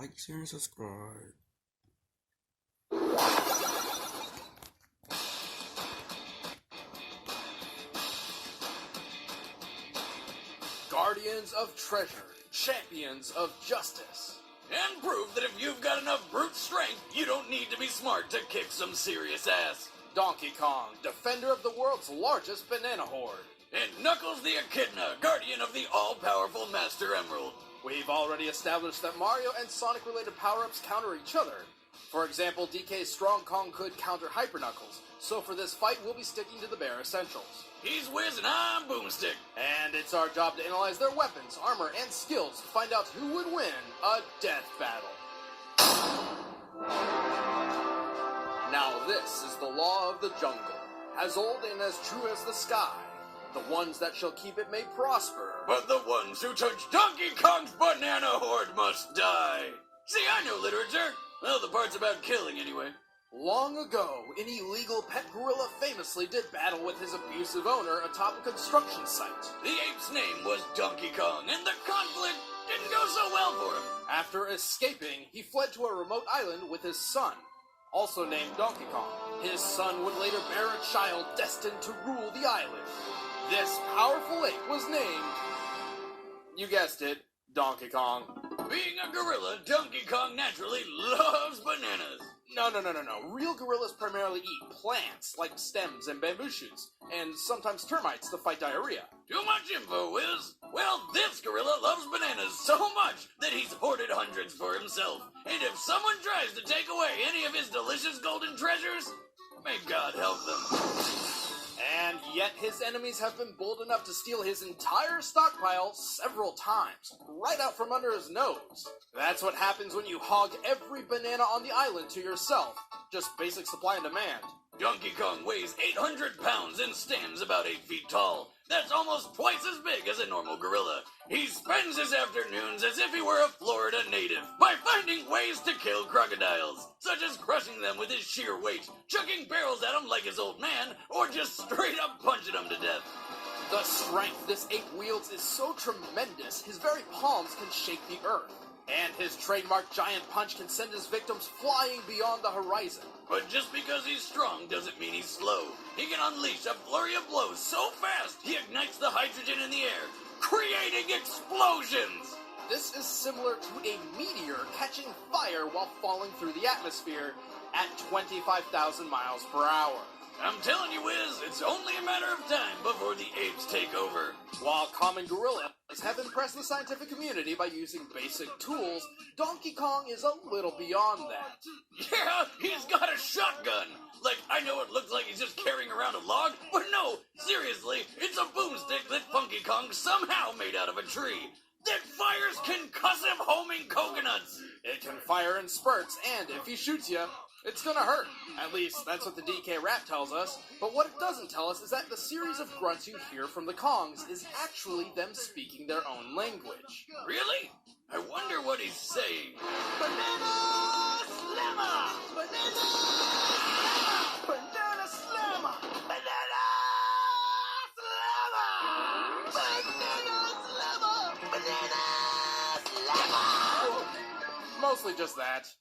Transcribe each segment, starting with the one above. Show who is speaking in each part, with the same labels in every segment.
Speaker 1: like, share, and subscribe.
Speaker 2: Guardians of treasure, champions of justice.
Speaker 3: And prove that if you've got enough brute strength, you don't need to be smart to kick some serious ass.
Speaker 2: Donkey Kong, defender of the world's largest banana horde.
Speaker 3: And Knuckles the Echidna, guardian of the all-powerful Master Emerald.
Speaker 2: We've already established that Mario and Sonic-related power-ups counter each other. For example, DK's Strong Kong could counter Hyper Knuckles, so for this fight we'll be sticking to the bare essentials.
Speaker 3: He's Wiz and I'm Boomstick.
Speaker 2: And it's our job to analyze their weapons, armor, and skills to find out who would win a death battle. Now this is the law of the jungle, as old and as true as the sky. The ones that shall keep it may prosper,
Speaker 3: but the ones who touch Donkey Kong's banana horde must die. See, I know literature. Well, the parts about killing, anyway.
Speaker 2: Long ago, an illegal pet gorilla famously did battle with his abusive owner atop a construction site.
Speaker 3: The ape's name was Donkey Kong, and the conflict didn't go so well for him.
Speaker 2: After escaping, he fled to a remote island with his son, also named Donkey Kong. His son would later bear a child destined to rule the island. This powerful ape was named, you guessed it, Donkey Kong.
Speaker 3: Being a gorilla, Donkey Kong naturally loves bananas.
Speaker 2: No. Real gorillas primarily eat plants, like stems and bamboo shoots, and sometimes termites to fight diarrhea.
Speaker 3: Too much info, Wiz. Well, this gorilla loves bananas so much that he's hoarded hundreds for himself. And if someone tries to take away any of his delicious golden treasures, may God help them.
Speaker 2: And yet his enemies have been bold enough to steal his entire stockpile several times, right out from under his nose. That's what happens when you hog every banana on the island to yourself. Just basic supply and demand.
Speaker 3: Donkey Kong weighs 800 pounds and stands about 8 feet tall. That's almost twice as big as a normal gorilla. He spends his afternoons as if he were a Florida native by finding ways to kill crocodiles, such as crushing them with his sheer weight, chucking barrels at them like his old man, or just straight up punching them to death.
Speaker 2: The strength this ape wields is so tremendous, his very palms can shake the earth. And his trademark giant punch can send his victims flying beyond the horizon.
Speaker 3: But just because he's strong doesn't mean he's slow. He can unleash a flurry of blows so fast he ignites the hydrogen in the air, creating explosions!
Speaker 2: This is similar to a meteor catching fire while falling through the atmosphere at 25,000 miles per hour.
Speaker 3: I'm telling you, Wiz, it's only a matter of time before the apes take over.
Speaker 2: While common gorillas have impressed the scientific community by using basic tools, Donkey Kong is a little beyond that.
Speaker 3: Yeah, he's got a shotgun. Like, I know it looks like he's just carrying around a log, but no, seriously, it's a boomstick that Funky Kong somehow made out of a tree that fires concussive homing coconuts.
Speaker 2: It can fire in spurts, and if he shoots you, it's gonna hurt. At least, that's what the DK rap tells us. But what it doesn't tell us is that the series of grunts you hear from the Kongs is actually them speaking their own language.
Speaker 3: Really? I wonder what he's saying.
Speaker 2: Banana Slammer! Banana Slammer! Banana Slammer! Banana Slammer! Banana Slammer! Banana Slammer! Mostly just that.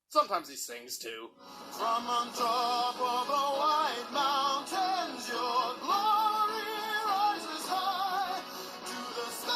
Speaker 2: Sometimes he sings, too.
Speaker 4: From on top of the white mountains, your glory rises high to the sky.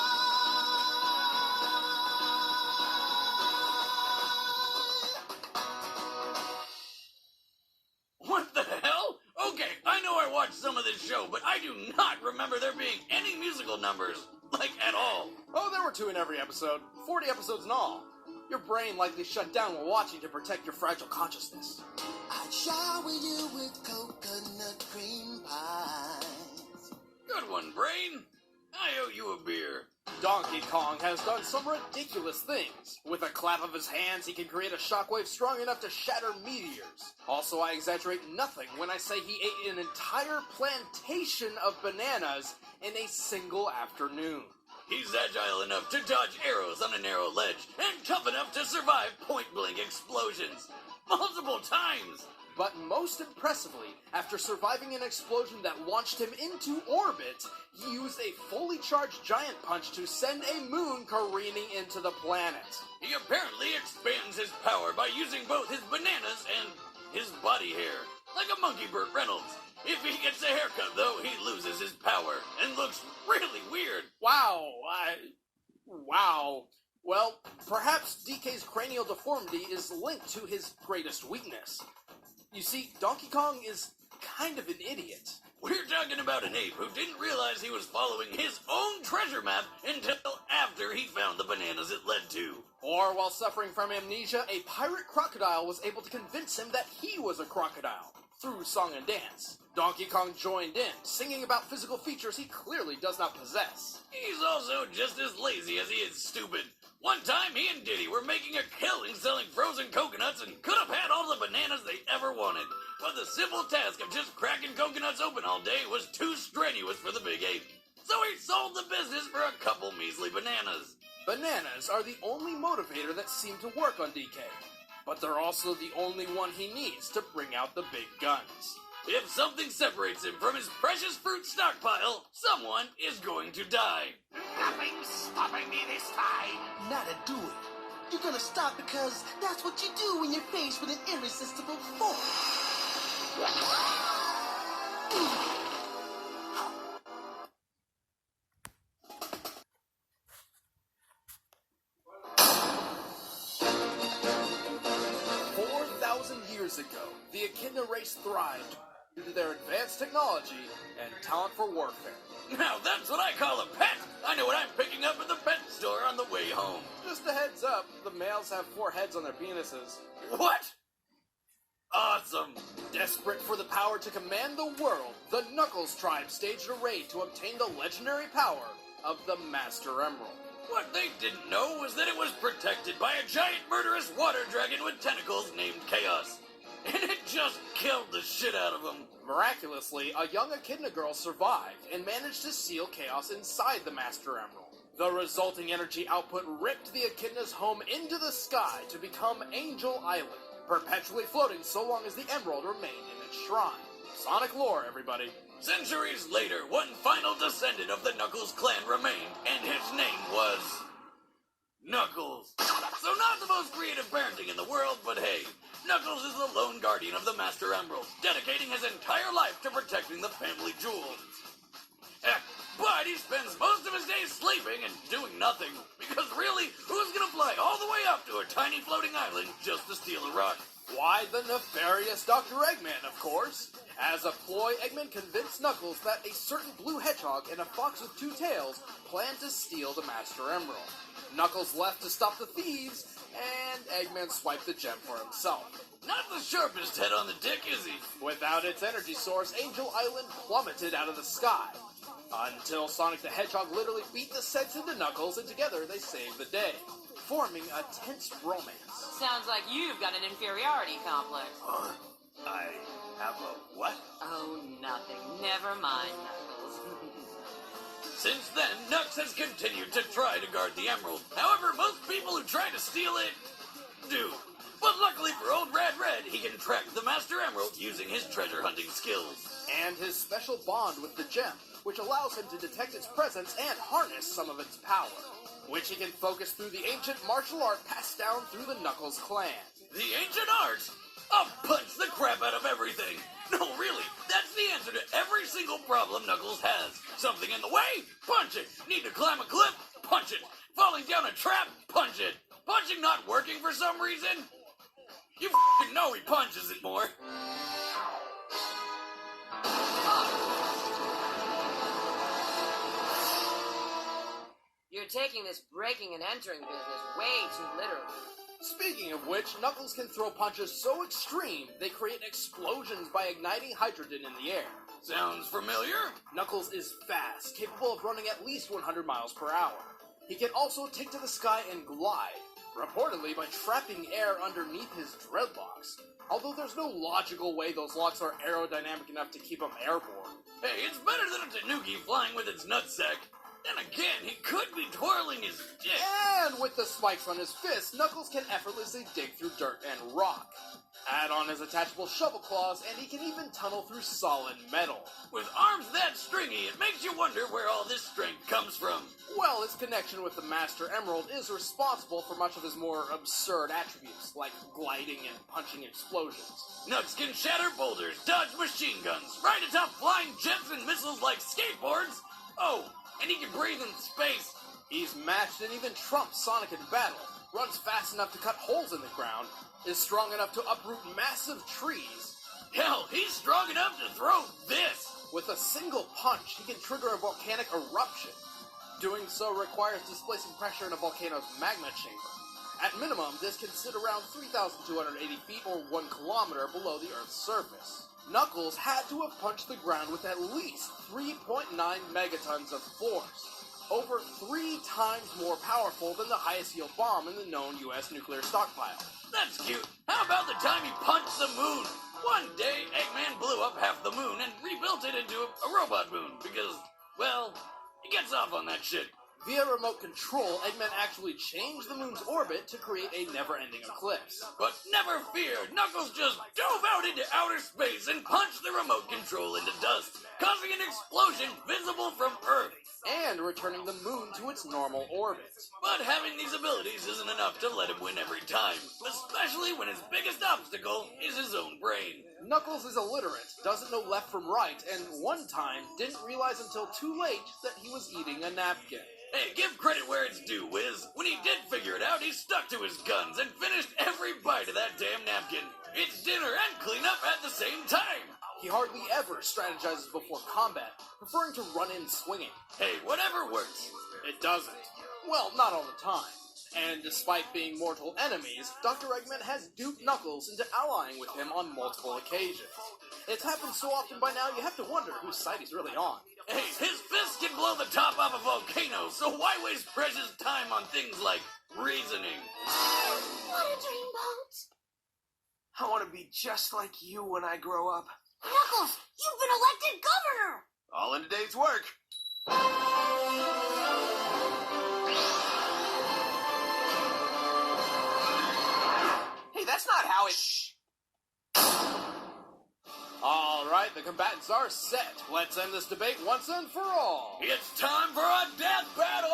Speaker 3: What the hell? Okay, I know I watched some of this show, but I do not remember there being any musical numbers, like at all.
Speaker 2: Oh, there were 2 in every episode. 40 episodes in all. Your brain likely shut down while watching to protect your fragile consciousness.
Speaker 4: I'd shower you with coconut cream pies.
Speaker 3: Good one, Brain. I owe you a beer.
Speaker 2: Donkey Kong has done some ridiculous things. With a clap of his hands, he can create a shockwave strong enough to shatter meteors. Also, I exaggerate nothing when I say he ate an entire plantation of bananas in a single afternoon.
Speaker 3: He's agile enough to dodge arrows on a narrow ledge, and tough enough to survive point-blank explosions. Multiple times!
Speaker 2: But most impressively, after surviving an explosion that launched him into orbit, he used a fully charged giant punch to send a moon careening into the planet.
Speaker 3: He apparently expands his power by using both his bananas and his body hair, like a monkey Burt Reynolds. If he gets a haircut, though, he loses his power and looks really weird.
Speaker 2: Wow. Well, perhaps DK's cranial deformity is linked to his greatest weakness. You see, Donkey Kong is kind of an idiot.
Speaker 3: We're talking about an ape who didn't realize he was following his own treasure map until after he found the bananas it led to.
Speaker 2: Or while suffering from amnesia, a pirate crocodile was able to convince him that he was a crocodile through song and dance. Donkey Kong joined in, singing about physical features he clearly does not possess.
Speaker 3: He's also just as lazy as he is stupid. One time, he and Diddy were making a killing selling frozen coconuts and could have had all the bananas they ever wanted. But the simple task of just cracking coconuts open all day was too strenuous for the big ape. So he sold the business for a couple measly bananas.
Speaker 2: Bananas are the only motivator that seemed to work on DK. But they're also the only one he needs to bring out the big guns.
Speaker 3: If something separates him from his precious fruit stockpile, someone is going to die.
Speaker 4: Nothing's stopping me this time.
Speaker 1: Not to do it. You're gonna stop because that's what you do when you're faced with an irresistible force.
Speaker 2: 4,000 years ago, the Echidna race thrived due to their advanced technology and talent for warfare.
Speaker 3: Now that's what I call a pet. I know what I'm picking up at the pet store on the way home.
Speaker 2: Just a heads up, the males have 4 heads on their penises.
Speaker 3: What? Awesome.
Speaker 2: Desperate for the power to command the world, the Knuckles tribe staged a raid to obtain the legendary power of the Master Emerald.
Speaker 3: What they didn't know was that it was protected by a giant murderous water dragon with tentacles named Chaos. And it just killed the shit out of them.
Speaker 2: Miraculously, a young Echidna girl survived and managed to seal Chaos inside the Master Emerald. The resulting energy output ripped the Echidna's home into the sky to become Angel Island, perpetually floating so long as the Emerald remained in its shrine. Sonic lore, everybody.
Speaker 3: Centuries later, one final descendant of the Knuckles clan remained, and his name was Knuckles. So not the most creative parenting in the world, but hey, Knuckles is the lone guardian of the Master Emerald, dedicating his entire life to protecting the family jewel. But he spends most of his days sleeping and doing nothing, because really, who's gonna fly all the way up to a tiny floating island just to steal a rock?
Speaker 2: Why, the nefarious Dr. Eggman, of course. As a ploy, Eggman convinced Knuckles that a certain blue hedgehog and a fox with 2 tails planned to steal the Master Emerald. Knuckles left to stop the thieves, and Eggman swiped the gem for himself.
Speaker 3: Not the sharpest head on the dick, is he?
Speaker 2: Without its energy source, Angel Island plummeted out of the sky. Until Sonic the Hedgehog literally beat the sense into Knuckles, and together they saved the day, forming a tense romance.
Speaker 5: Sounds like you've got an inferiority complex.
Speaker 3: I have a what?
Speaker 5: Oh, nothing. Never mind, Knuckles.
Speaker 3: Since then, Knux has continued to try to guard the Emerald. However, most people who try to steal it do. But luckily for old Rad Red, he can track the Master Emerald using his treasure hunting skills.
Speaker 2: And his special bond with the gem, which allows him to detect its presence and harness some of its power, which he can focus through the ancient martial art passed down through the Knuckles clan.
Speaker 3: The ancient art? I'll punch the crap out of everything. No, really, that's the answer to every single problem Knuckles has. Something in the way? Punch it. Need to climb a cliff? Punch it. Falling down a trap? Punch it. Punching not working for some reason? You f***ing know he punches it more.
Speaker 5: You're taking this breaking and entering business way too literally.
Speaker 2: Speaking of which, Knuckles can throw punches so extreme they create explosions by igniting hydrogen in the air.
Speaker 3: Sounds familiar?
Speaker 2: Knuckles is fast, capable of running at least 100 miles per hour. He can also take to the sky and glide, reportedly by trapping air underneath his dreadlocks. Although there's no logical way those locks are aerodynamic enough to keep him airborne.
Speaker 3: Hey, it's better than a tanuki flying with its nutsack. Then again, he could be twirling his dick.
Speaker 2: And with With the spikes on his fists, Knuckles can effortlessly dig through dirt and rock. Add on his attachable shovel claws, and he can even tunnel through solid metal.
Speaker 3: With arms that stringy, it makes you wonder where all this strength comes from.
Speaker 2: Well, his connection with the Master Emerald is responsible for much of his more absurd attributes, like gliding and punching explosions.
Speaker 3: Knucks can shatter boulders, dodge machine guns, ride atop flying jets and missiles like skateboards. Oh, and he can breathe in space.
Speaker 2: He's matched and even trumps Sonic in battle, runs fast enough to cut holes in the ground, is strong enough to uproot massive trees.
Speaker 3: Hell, he's strong enough to throw this.
Speaker 2: With a single punch, he can trigger a volcanic eruption. Doing so requires displacing pressure in a volcano's magma chamber. At minimum, this can sit around 3,280 feet or 1 kilometer below the Earth's surface. Knuckles had to have punched the ground with at least 3.9 megatons of force. Over 3 times more powerful than the highest yield bomb in the known U.S. nuclear stockpile.
Speaker 3: That's cute. How about the time he punched the moon? One day, Eggman blew up half the moon and rebuilt it into a robot moon because, well, he gets off on that shit.
Speaker 2: Via remote control, Eggman actually changed the moon's orbit to create a never-ending eclipse.
Speaker 3: But never fear, Knuckles just dove out into outer space and punched the remote control into dust, causing an explosion visible from Earth.
Speaker 2: And returning the moon to its normal orbit.
Speaker 3: But having these abilities isn't enough to let him win every time, especially when his biggest obstacle is his own brain.
Speaker 2: Knuckles is illiterate, doesn't know left from right, and one time didn't realize until too late that he was eating a napkin.
Speaker 3: Hey, give credit where it's due, Wiz. When he did figure it out, he stuck to his guns and finished every bite of that damn napkin. It's dinner and cleanup at the same time.
Speaker 2: He hardly ever strategizes before combat, preferring to run in swinging.
Speaker 3: Hey, whatever works.
Speaker 2: It doesn't. Well, not all the time. And despite being mortal enemies, Dr. Eggman has duped Knuckles into allying with him on multiple occasions. It's happened so often by now, you have to wonder whose side he's really on.
Speaker 3: Hey, his fist can blow the top off a volcano, so why waste precious time on things like reasoning?
Speaker 6: What a dreamboat!
Speaker 1: I want to be just like you when I grow up.
Speaker 6: Knuckles, you've been elected governor!
Speaker 1: All in a day's work. Hey, that's not how it... Shh.
Speaker 2: All right, the combatants are set. Let's end this debate once and for all.
Speaker 3: It's time for a death battle!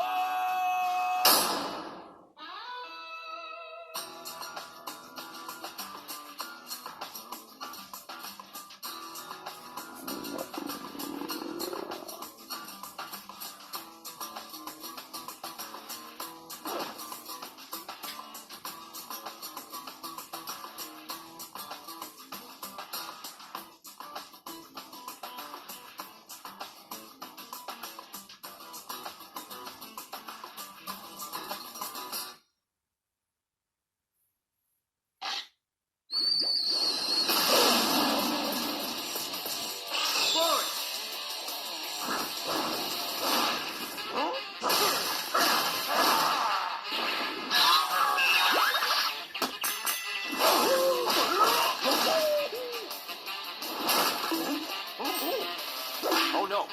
Speaker 1: Oh no.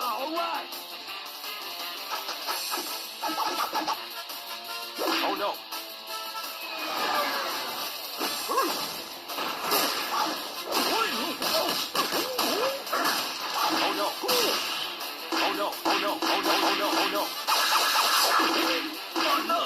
Speaker 1: All right. Oh no. Oh no. Oh no. Oh no. Oh no. Oh no. Oh no. Oh no. Oh no, oh no.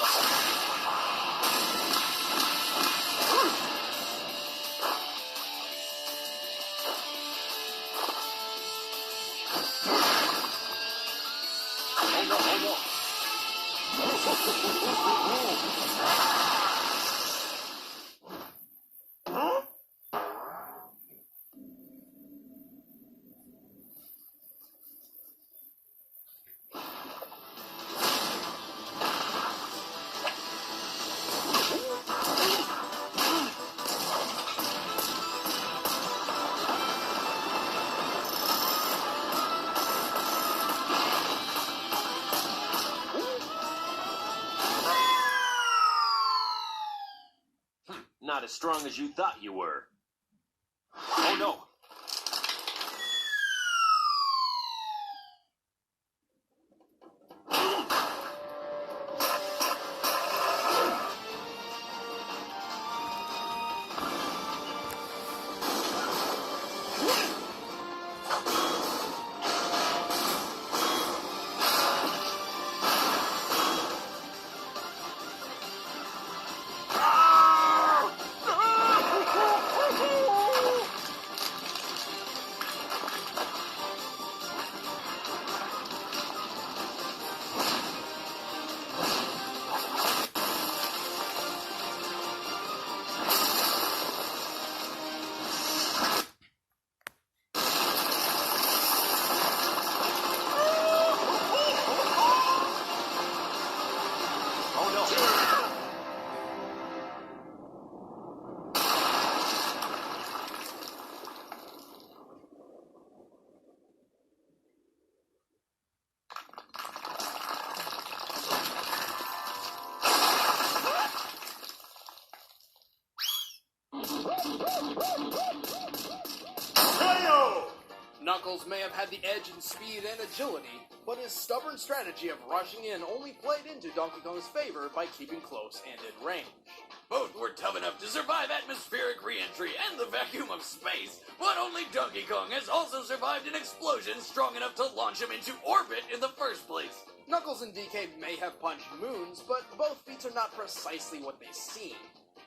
Speaker 1: Not as strong as you thought you were.
Speaker 2: Oh no! Knuckles may have had the edge in speed and agility, but his stubborn strategy of rushing in only played into Donkey Kong's favor by keeping close and in range.
Speaker 3: Both were tough enough to survive atmospheric re-entry and the vacuum of space, but only Donkey Kong has also survived an explosion strong enough to launch him into orbit in the first place.
Speaker 2: Knuckles and DK may have punched moons, but both feats are not precisely what they seem.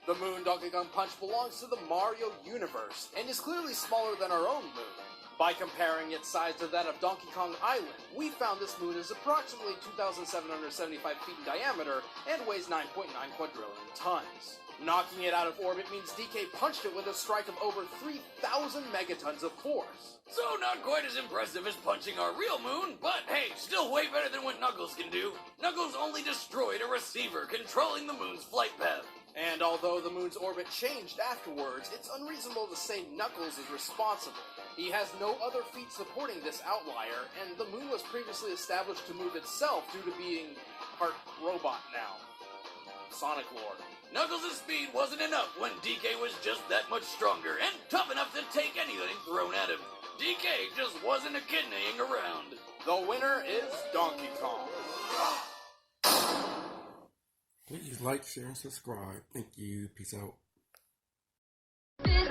Speaker 2: The moon Donkey Kong punched belongs to the Mario universe, and is clearly smaller than our own moon. By comparing its size to that of Donkey Kong Island, we found this moon is approximately 2,775 feet in diameter and weighs 9.9 quadrillion tons. Knocking it out of orbit means DK punched it with a strike of over 3,000 megatons of force.
Speaker 3: So not quite as impressive as punching our real moon, but hey, still way better than what Knuckles can do. Knuckles only destroyed a receiver controlling the moon's flight path.
Speaker 2: And although the moon's orbit changed afterwards, it's unreasonable to say Knuckles is responsible. He has no other feat supporting this outlier, and the moon was previously established to move itself due to being part robot now. Sonic lore.
Speaker 3: Knuckles' speed wasn't enough when DK was just that much stronger and tough enough to take anything thrown at him. DK just wasn't a kidneying around.
Speaker 2: The winner is Donkey Kong.
Speaker 7: Please like, share, and subscribe. Thank you. Peace out.
Speaker 6: This